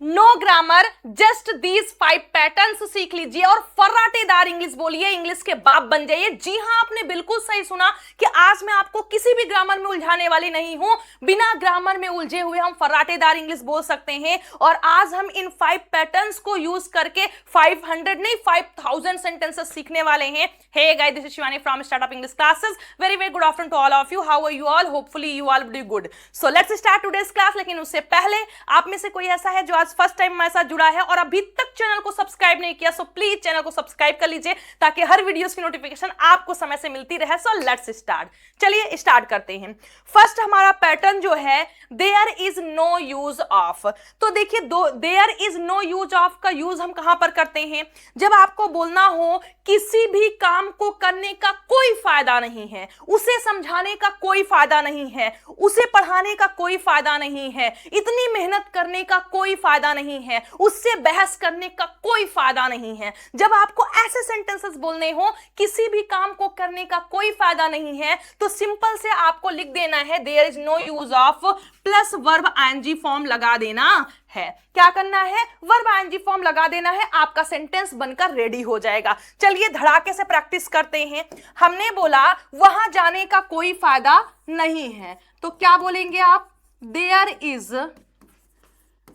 No grammar, just these 5 patterns सीख लीजिए और फर्राटेदार इंग्लिश बोलिए, इंग्लिश के बाप बन जाइए। जी हां, आपने बिल्कुल सही सुना कि आज मैं आपको किसी भी ग्रामर में उलझाने वाली नहीं हूं। बिना ग्रामर में उलझे हुए हम फर्राटेदार इंग्लिश बोल सकते हैं। और आज हम इन 5 पैटर्न्स को यूज करके 500 नहीं 5000 सेंटेंसेस सीखने वाले हैं। Hey guys, this is Shivani from startup English classes. Very very good afternoon to all of you. How are you all? Hopefully you all do good. So let's start today's class. लेकिन उससे पहले आप में से कोई ऐसा है जो आज फर्स्ट टाइम हमारे साथ जुड़ा है और अभी तक चैनल को सब्सक्राइब नहीं किया, सो प्लीज चैनल को सब्सक्राइब कर लीजिए ताकि हर वीडियोस की नोटिफिकेशन आपको समय से मिलती रहे। So let's start. चलिए स्टार्ट करते हैं। फर्स्ट हमारा पैटर्न जो है there is no use of. तो देखिए, there is no use of का यूज हम कहां पर करते हैं? जब आपको बोलना हो किसी भी काम को करने का कोई फायदा नहीं है, उसे समझाने का कोई फायदा नहीं है, उसे पढ़ाने का कोई फायदा नहीं है, इतनी मेहनत करने का कोई फायदा नहीं है, उससे बहस करने का कोई फायदा नहीं है। जब आपको ऐसे सेंटेंसेस बोलने हो किसी भी काम को करने का कोई फायदा नहीं है, तो सिंपल से आपको लिख देना है there is no use of plus verb ING form लगा देना है। क्या करना है? वर्ब आईएनजी फॉर्म लगा देना है, आपका सेंटेंस बनकर रेडी हो जाएगा। चलिए धड़ाके से प्रैक्टिस करते हैं। हमने बोला वहां जाने का कोई फायदा नहीं है, तो क्या बोलेंगे आप? There is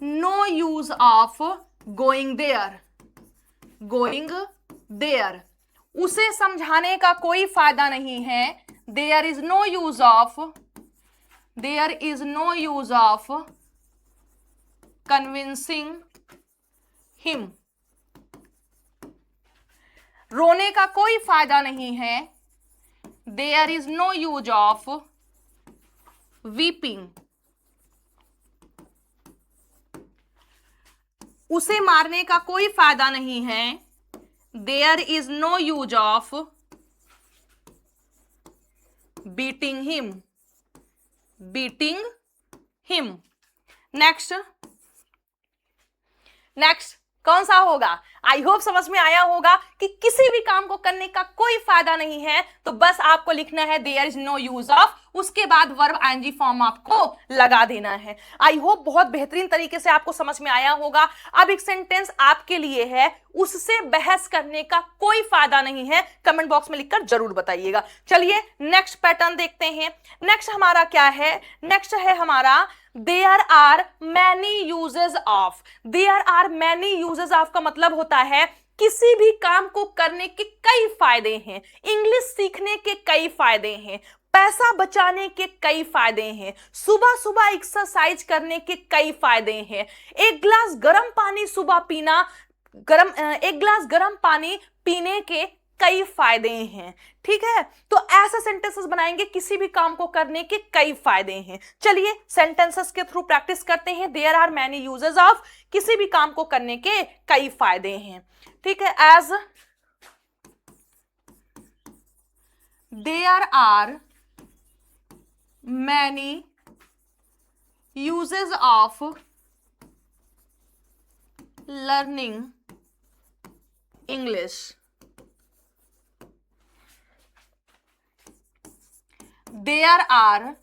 no use of going there. Going there, उसे समझाने का कोई फायदा नहीं है। There is no use of, there is no use of convincing him. रोने का कोई फायदा नहीं है। There is no use of weeping. उसे मारने का कोई फायदा नहीं है। There is no use of beating him. Beating him. Next कौन सा होगा? आई होप समझ में आया होगा कि किसी भी काम को करने का कोई फायदा नहीं है, तो बस आपको लिखना है there is no use of, उसके बाद वर्ब आईएनजी फॉर्म आपको लगा देना है। आई होप बहुत बेहतरीन तरीके से आपको समझ में आया होगा। अब एक सेंटेंस आपके लिए है, उससे बहस करने का कोई फायदा नहीं है। कमेंट बॉक्स में लिखकर जरूर बताइएगा। चलिए नेक्स्ट पैटर्न देखते हैं। नेक्स्ट हमारा क्या है? नेक्स्ट है हमारा there are many uses of. There are many uses of का मतलब होता है किसी भी काम को करने के कई फायदे हैं, इंग्लिश सीखने के कई फायदे हैं, पैसा बचाने के कई फायदे हैं, सुबह सुबह एक्सरसाइज करने के कई फायदे हैं, एक गिलास गर्म पानी सुबह पीना, एक गिलास गर्म पानी पीने के कई फायदे हैं। ठीक है, तो ऐसा सेंटेंसेस बनाएंगे किसी भी काम को करने के कई फायदे हैं। चलिए सेंटेंसेस के थ्रू प्रैक्टिस करते हैं। There are many uses of, किसी भी काम को करने के कई फायदे हैं। ठीक है, as there are many uses of learning English. There are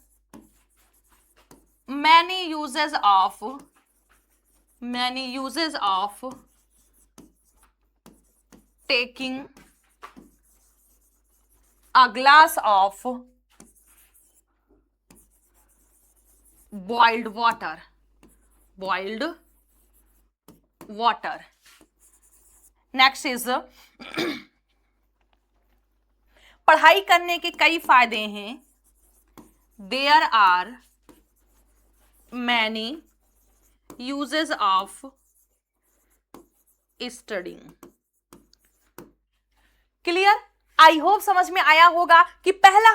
many uses of taking a glass of boiled water. Next is पढ़ाई करने के कई फायदे हैं। There are many uses of studying. Clear? I hope समझ में आया होगा कि पहला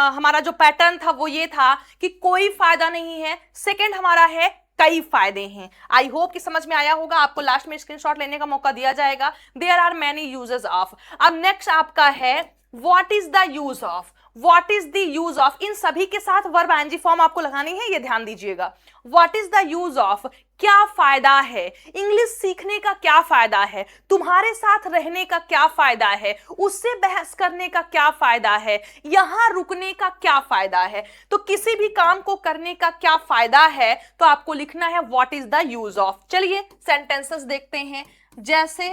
हमारा जो पैटर्न था वो ये था कि कोई फायदा नहीं है। सेकंड हमारा है कई फायदे हैं। आई होप कि समझ में आया होगा। आपको लास्ट में स्क्रीनशॉट लेने का मौका दिया जाएगा। There are many uses of. अब नेक्स्ट आपका है what is the use of. What is the use of, इन सभी के साथ वर्ब आईएनजी फॉर्म आपको लगानी है, ये ध्यान दीजिएगा। What is the use of, क्या फायदा है, इंग्लिश सीखने का क्या फायदा है, तुम्हारे साथ रहने का क्या फायदा है, उससे बहस करने का क्या फायदा है, यहां रुकने का क्या फायदा है। तो किसी भी काम को करने का क्या फायदा है, तो आपको लिखना है what is the use of. चलिए सेंटेंसेस देखते हैं, जैसे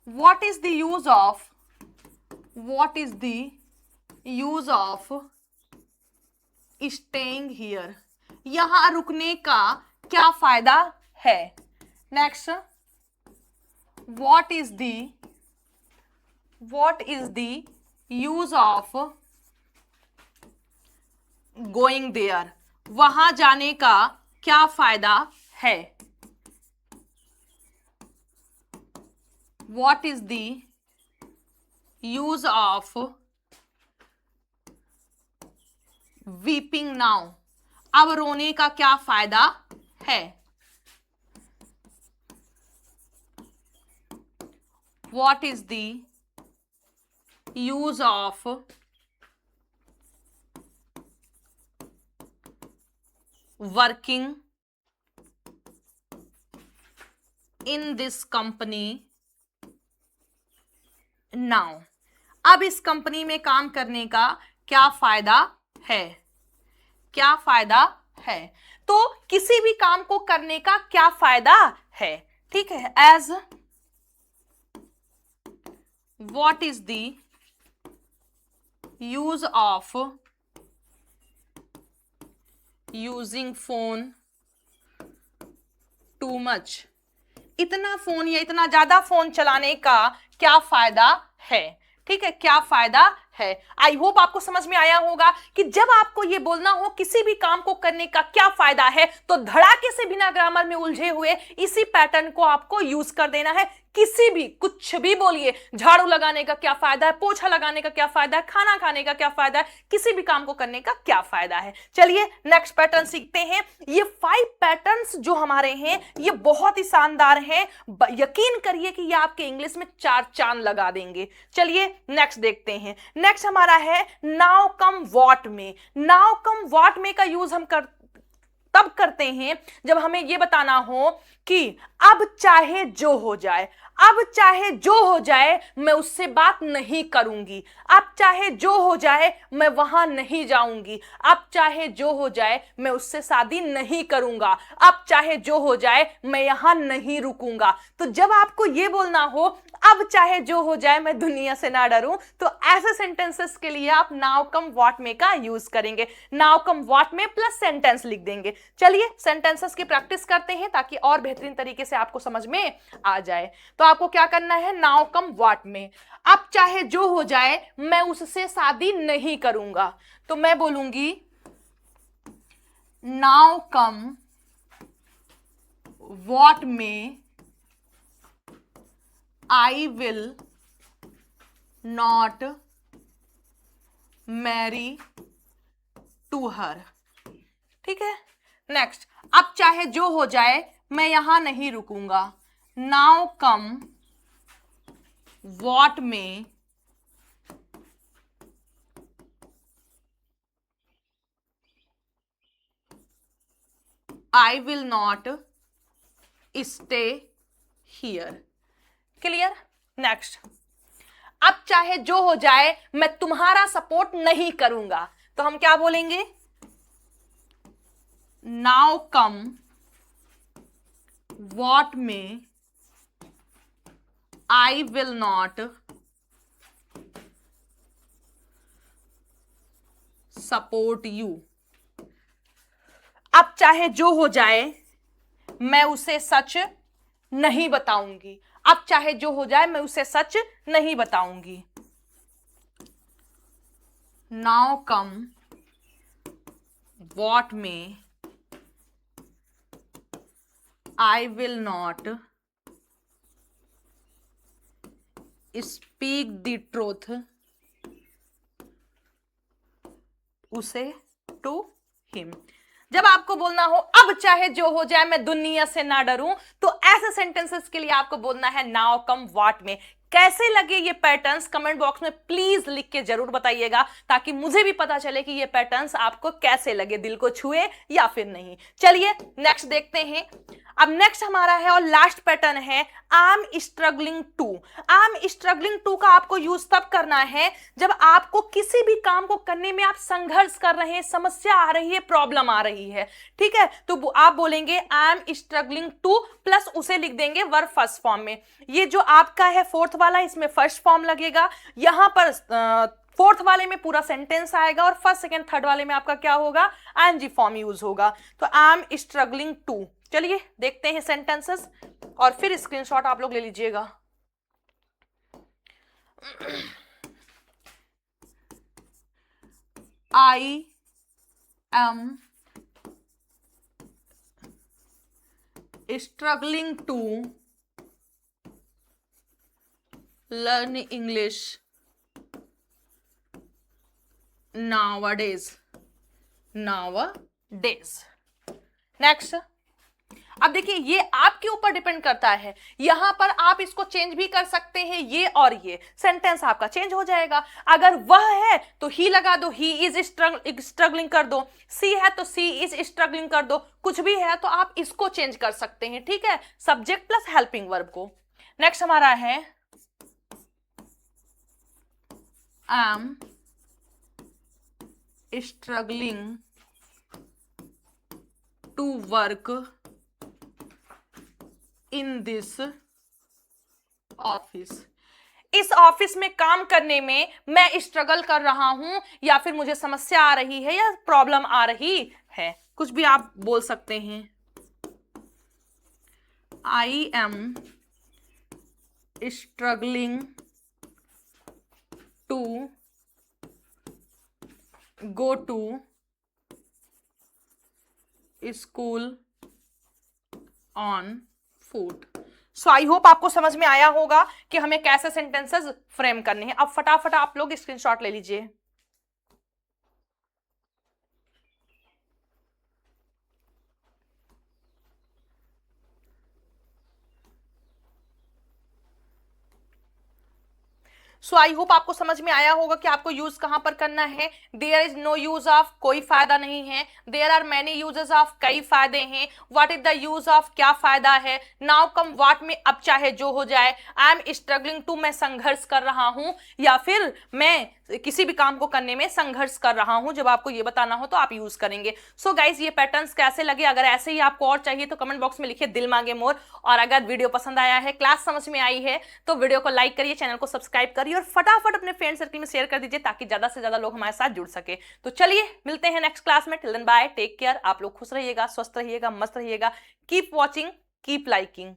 what is the use of, what is the use of staying here, यहां रुकने का क्या फायदा है। Next, what is the use of going there, वहां जाने का क्या फायदा है। What is the use of weeping now, अब रोने का क्या फायदा है। What is the use of working in this company now, अब इस कंपनी में काम करने का क्या फायदा है, क्या फायदा है। तो किसी भी काम को करने का क्या फायदा है, ठीक है। As what is the use of using phone too much, इतना फोन या इतना ज्यादा फोन चलाने का क्या फायदा है, ठीक है, क्या फायदा है। आई होप आपको समझ में आया होगा कि जब आपको यह बोलना हो किसी भी काम को करने का क्या फायदा है, तो धड़ाके से बिना ग्रामर में उलझे हुए इसी पैटर्न को आपको यूज कर देना है। किसी भी कुछ भी बोलिए, झाड़ू लगाने का क्या फायदा है, पोछा लगाने का क्या फायदा है, खाना खाने का क्या फायदा है, किसी भी काम को करने का क्या फायदा है। चलिए नेक्स्ट पैटर्न सीखते हैं। ये 5 पैटर्न्स जो हमारे हैं ये बहुत ही शानदार हैं, यकीन करिए कि ये आपके इंग्लिश में 4 चांद लगा देंगे। चलिए नेक्स्ट देखते हैं। नेक्स्ट हमारा है नाउ कम व्हाट में। नाउ कम व्हाट में का यूज हम तब करते हैं जब हमें यह बताना हो कि अब चाहे जो हो जाए, अब चाहे जो हो जाए मैं उससे बात नहीं करूंगी, अब चाहे जो हो जाए मैं वहां नहीं जाऊंगी, अब चाहे जो हो जाए मैं उससे शादी नहीं करूंगा, अब चाहे जो हो जाए मैं यहां नहीं रुकूंगा। तो जब आपको यह बोलना हो अब चाहे जो हो जाए मैं दुनिया से ना डरूं, तो ऐसे सेंटेंसेस के लिए आप नाउ कम व्हाट में का यूज करेंगे। नाउ कम व्हाट में प्लस सेंटेंस लिख देंगे। चलिए सेंटेंसेस की प्रैक्टिस करते हैं ताकि और बेहतरीन तरीके से आपको समझ में आ जाए। तो आपको क्या करना है, नाउ कम व्हाट में अब चाहे जो हो जाए मैं उससे शादी नहीं करूंगा, तो मैं बोलूंगी now come what may I will not marry to her, ठीक है। नेक्स्ट, अब चाहे जो हो जाए मैं यहां नहीं रुकूंगा। Now come what may I will not stay here. Clear. Next, अब चाहे जो हो जाए मैं तुम्हारा सपोर्ट नहीं करूंगा, तो हम क्या बोलेंगे, now come what may I will not support you. अब चाहे जो हो जाए मैं उसे सच नहीं बताऊंगी, अब चाहे जो हो जाए मैं उसे सच नहीं बताऊंगी। Now come what may I will not speak the truth उसे टू हिम। जब आपको बोलना हो अब चाहे जो हो जाए मैं दुनिया से ना डरूं, तो ऐसे सेंटेंसेस के लिए आपको बोलना है नाउ कम व्हाट में। कैसे लगे ये पैटर्न्स कमेंट बॉक्स में प्लीज लिख के जरूर बताइएगा, ताकि मुझे भी पता चले कि ये पैटर्न्स आपको कैसे लगे, दिल को छुए या फिर नहीं। चलिए नेक्स्ट देखते हैं। अब नेक्स्ट हमारा है और लास्ट पैटर्न है I am struggling to. I am struggling to का आपको यूज तब करना है जब आपको किसी भी काम को करने में आप संघर्ष कर रहे हैं, समस्या आ रही है, प्रॉब्लम आ रही है, ठीक है। तो आप बोलेंगे आई एम स्ट्रगलिंग टू प्लस उसे लिख देंगे वर्ब फर्स्ट फॉर्म में। ये जो आपका है फोर्थ वाला, इसमें फर्स्ट फॉर्म लगेगा, यहां पर फोर्थ वाले में पूरा सेंटेंस आएगा और फर्स्ट सेकंड थर्ड वाले में आपका क्या होगा, आईएनजी फॉर्म यूज होगा। तो आई एम स्ट्रगलिंग टू। चलिए देखते हैं सेंटेंसेस और फिर स्क्रीनशॉट आप लोग ले लीजिएगा। I am struggling to learn English nowadays। Next, अब देखिए ये आपके ऊपर डिपेंड करता है, यहां पर आप इसको चेंज भी कर सकते हैं, ये और ये सेंटेंस आपका चेंज हो जाएगा। अगर वह है तो ही लगा दो, ही इज स्ट्रगलिंग कर दो, सी है तो सी इज स्ट्रगलिंग कर दो, कुछ भी है तो आप इसको चेंज कर सकते हैं, ठीक है, सब्जेक्ट प्लस हेल्पिंग वर्ब को। नेक्स्ट हमारा है I am struggling to work in this office. इस ऑफिस में काम करने में मैं स्ट्रगल कर रहा हूं, या फिर मुझे समस्या आ रही है या प्रॉब्लम आ रही है, कुछ भी आप बोल सकते हैं। I am struggling to go to school on foot. So I hope आपको समझ में आया होगा कि हमें कैसे सेंटेंसेस फ्रेम करने हैं। अब फटाफट आप लोग स्क्रीनशॉट ले लीजिए। सो आई होप आपको समझ में आया होगा कि आपको यूज कहां पर करना है। There is no use of, कोई फायदा नहीं है। There are many uses of, कई फायदे हैं। What is the use of, क्या फायदा है। नाउ कम व्हाट में, अब चाहे जो हो जाए। आई एम स्ट्रगलिंग टू, मैं संघर्ष कर रहा हूं, या फिर मैं किसी भी काम को करने में संघर्ष कर रहा हूं, जब आपको ये बताना हो तो आप यूज करेंगे। सो गाइज ये पैटर्न्स कैसे लगे, अगर ऐसे ही आपको और चाहिए तो कमेंट बॉक्स में लिखिए दिल मांगे मोर। और अगर वीडियो पसंद आया है, क्लास समझ में आई है, तो वीडियो को लाइक करिए, चैनल को सब्सक्राइब करिए और फटाफट अपने फ्रेंड सर्कल में शेयर कर दीजिए, ताकि ज्यादा से ज्यादा लोग हमारे साथ जुड़ सके। तो चलिए मिलते हैं नेक्स्ट क्लास में। Till then bye, take care. आप लोग खुश रहिएगा, स्वस्थ रहिएगा, मस्त रहिएगा। Keep watching, keep liking.